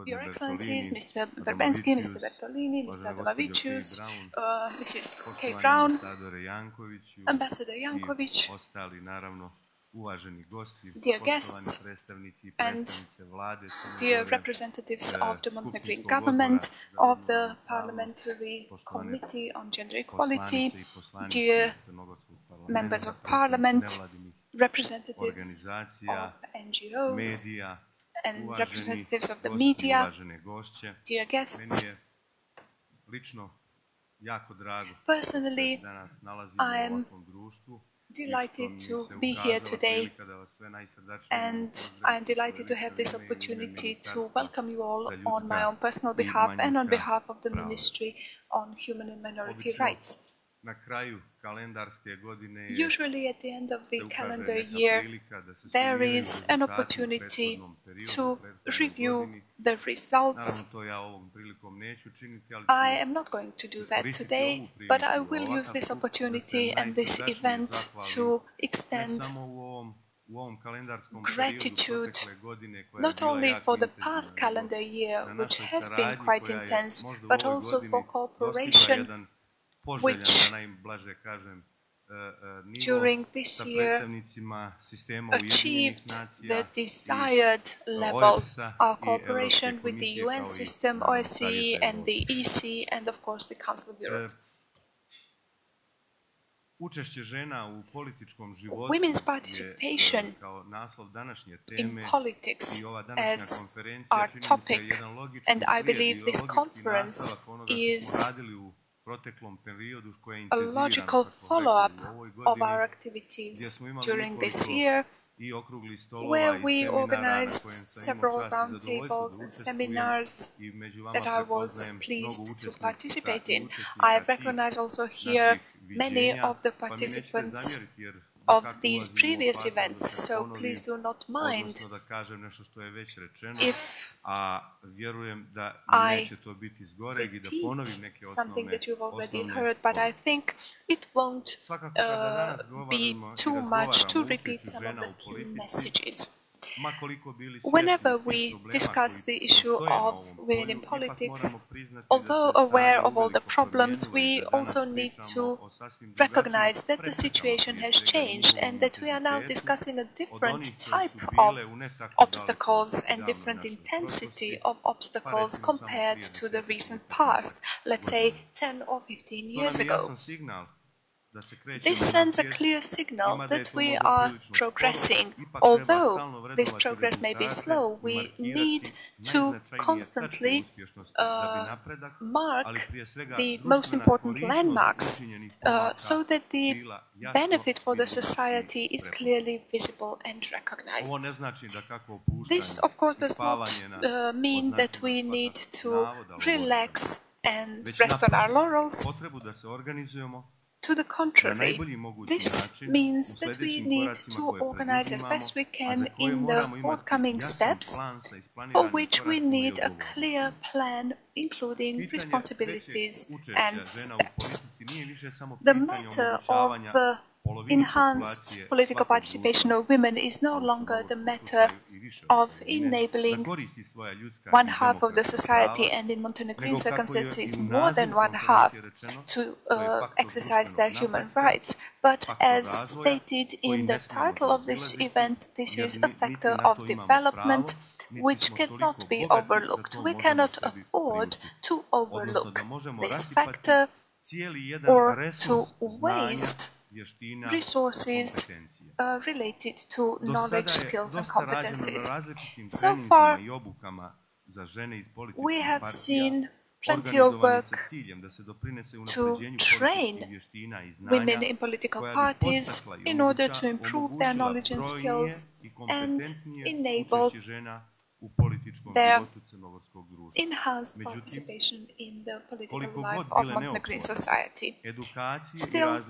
Your Excellencies, Mr. Verbensky, Mr. Bertolini, Mr. Adovavicius, Mrs. Kay Brown, Ambassador Jankovic, dear guests, and dear representatives of the Montenegrin government, of the Parliamentary Committee on Gender Equality, dear members of Parliament, representatives of NGOs, and representatives of the media, dear guests. Personally, I am delighted to be here today, and I am delighted to have this opportunity to welcome you all on my own personal behalf and on behalf of the Ministry on Human and Minority Rights. Usually at the end of the calendar year, there is an opportunity to review the results. I am not going to do that today, but I will use this opportunity and this event to extend gratitude not only for the past calendar year, which has been quite intense, but also for cooperation which during this year achieved the desired level of cooperation with the UN system, OSCE and the EC, and of course the Council of Europe. Women's participation in politics as our topic, and I believe this conference is a logical follow-up of our activities during this year, where we organized several roundtables and seminars that I was pleased to participate in. I recognize also here many of the participants of these previous events, so please do not mind if I repeat something that you've already heard, but I think it won't be too much to repeat some of the key messages. Whenever we discuss the issue of women in politics, although aware of all the problems, we also need to recognize that the situation has changed and that we are now discussing a different type of obstacles and different intensity of obstacles compared to the recent past, let's say 10 or 15 years ago. This sends a clear signal that we are progressing. Although this progress may be slow, we need to constantly mark the most important landmarks so that the benefit for the society is clearly visible and recognized. This, of course, does not mean that we need to relax and rest on our laurels. To the contrary, this means that we need to organize as best we can in the forthcoming steps, for which we need a clear plan, including responsibilities and steps. The matter of enhanced political participation of women is no longer the matter of enabling one half of the society, and in Montenegrin circumstances more than one half, to exercise their human rights. But as stated in the title of this event, this is a factor of development which cannot be overlooked. We cannot afford to overlook this factor or to waste resources related to knowledge, skills and competencies. So far, we have seen plenty of work to train women in political parties in order to improve their knowledge and skills and enable their enhanced participation in the political life of Montenegrin society. Still,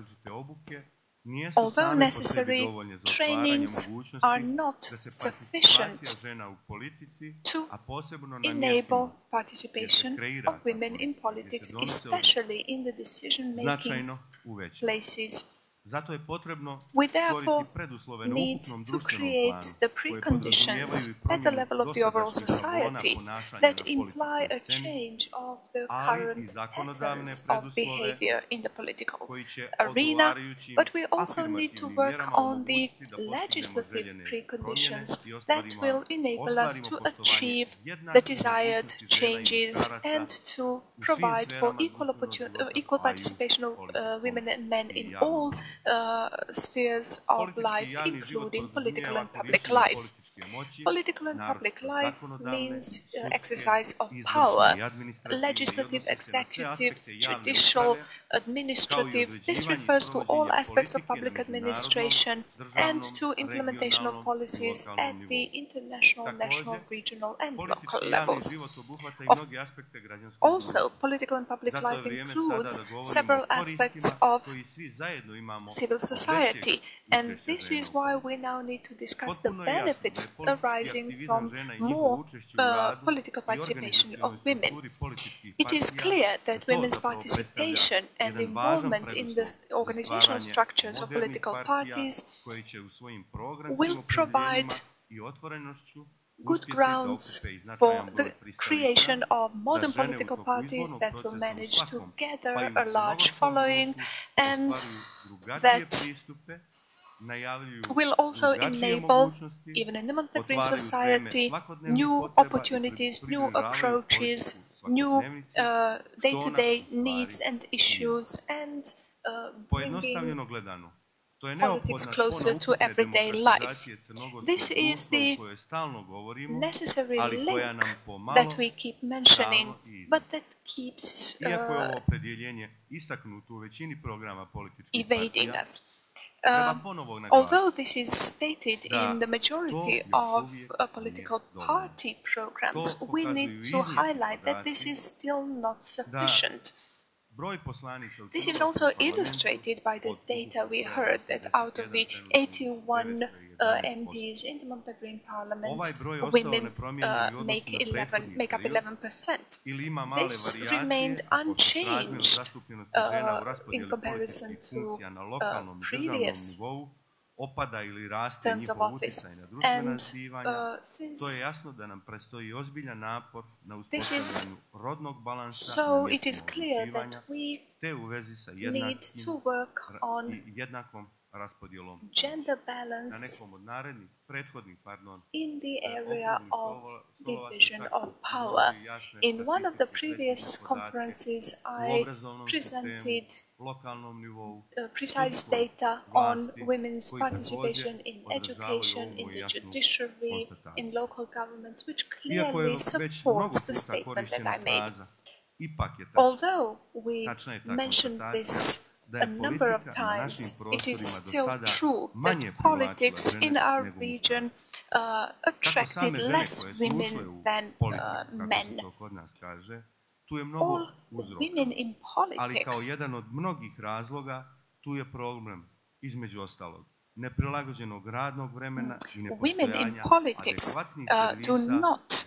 although necessary, trainings are not sufficient to enable participation of women in politics, especially in the decision-making places We therefore need to create the preconditions at the level of the overall society that imply a change of the current patterns of behavior in the political arena, but we also need to work on the legislative preconditions that will enable us to achieve the desired changes and to provide for equal participation of women and men in all spheres of life, including political and public life. Political and public life means exercise of power, legislative, executive, judicial, administrative. This refers to all aspects of public administration and to implementation of policies at the international, national, regional and local levels. Also, political and public life includes several aspects of civil society, and this is why we now need to discuss the benefits arising from more political participation of women. It is clear that women's participation and involvement in the organizational structures of political parties will provide good grounds for the creation of modern political parties that will manage to gather a large following and that will also enable, even in the Montenegrine society, new opportunities, new approaches, new day-to-day needs and issues, and bringing politics closer to everyday life. This is the necessary link that we keep mentioning, but that keeps evading us. Although this is stated in the majority of political party programs, we need to highlight that this is still not sufficient. This is also illustrated by the data we heard that out of the 81 MPs in the Montenegrine Parliament, women make up 11%. This remained unchanged in comparison to previous terms of office. And since this is so, it is clear that we need to work on gender balance in the area of division of power. In one of the previous conferences, I presented precise data on women's participation in education, in the judiciary, in local governments, which clearly supports the statement that I made. Although we mentioned this a number of times, it is still true that politics in our region attracted less women than men. All women in politics women in politics do not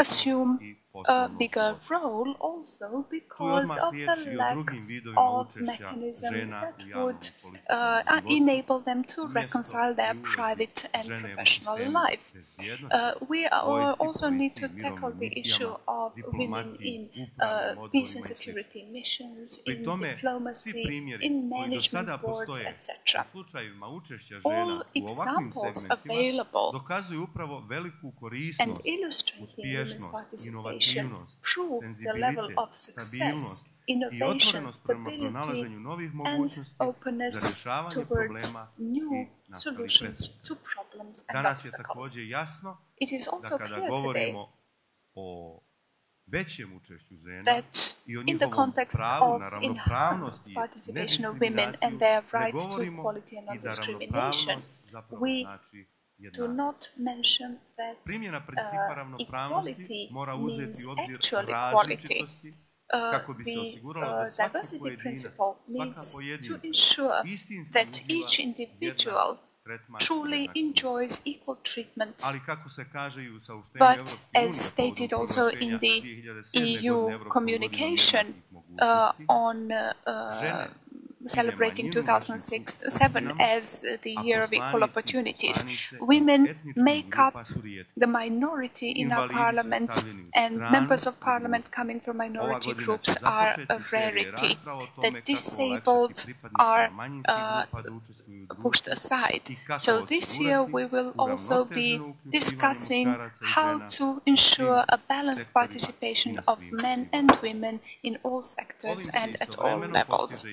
assume a bigger role also because of the lack of mechanisms that would enable them to reconcile their private and professional life. We also need to tackle the issue of women in peace and security missions, in diplomacy, in management boards, etc. All examples available and illustrating women's participation prove the level of success, innovation, stability, and openness towards new solutions to problems and obstacles. It is also clear today that in the context of enhanced participation of women and their rights to equality and non-discrimination, we do not mention that equality means actual equality. The diversity principle needs to ensure that each individual truly enjoys equal treatment. But as stated also in the EU communication on celebrating 2007 as the Year of Equal Opportunities. Women make up the minority in our parliament, and members of parliament coming from minority groups are a rarity. The disabled are pushed aside. So this year we will also be discussing how to ensure a balanced participation of men and women in all sectors and at all levels.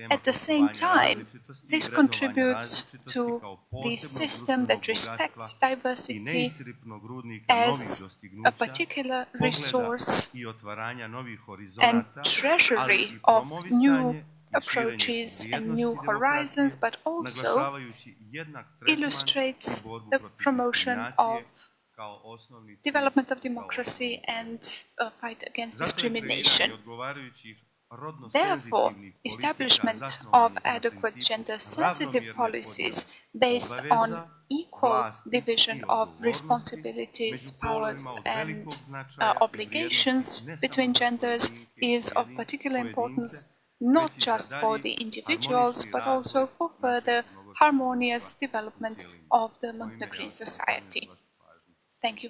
At the same time, this contributes to the system that respects diversity as a particular resource and treasury of new approaches and new horizons, but also illustrates the promotion of development of democracy and a fight against discrimination. Therefore, establishment of adequate gender-sensitive policies based on equal division of responsibilities, powers and obligations between genders is of particular importance, not just for the individuals, but also for further harmonious development of the Montenegrin society. Thank you.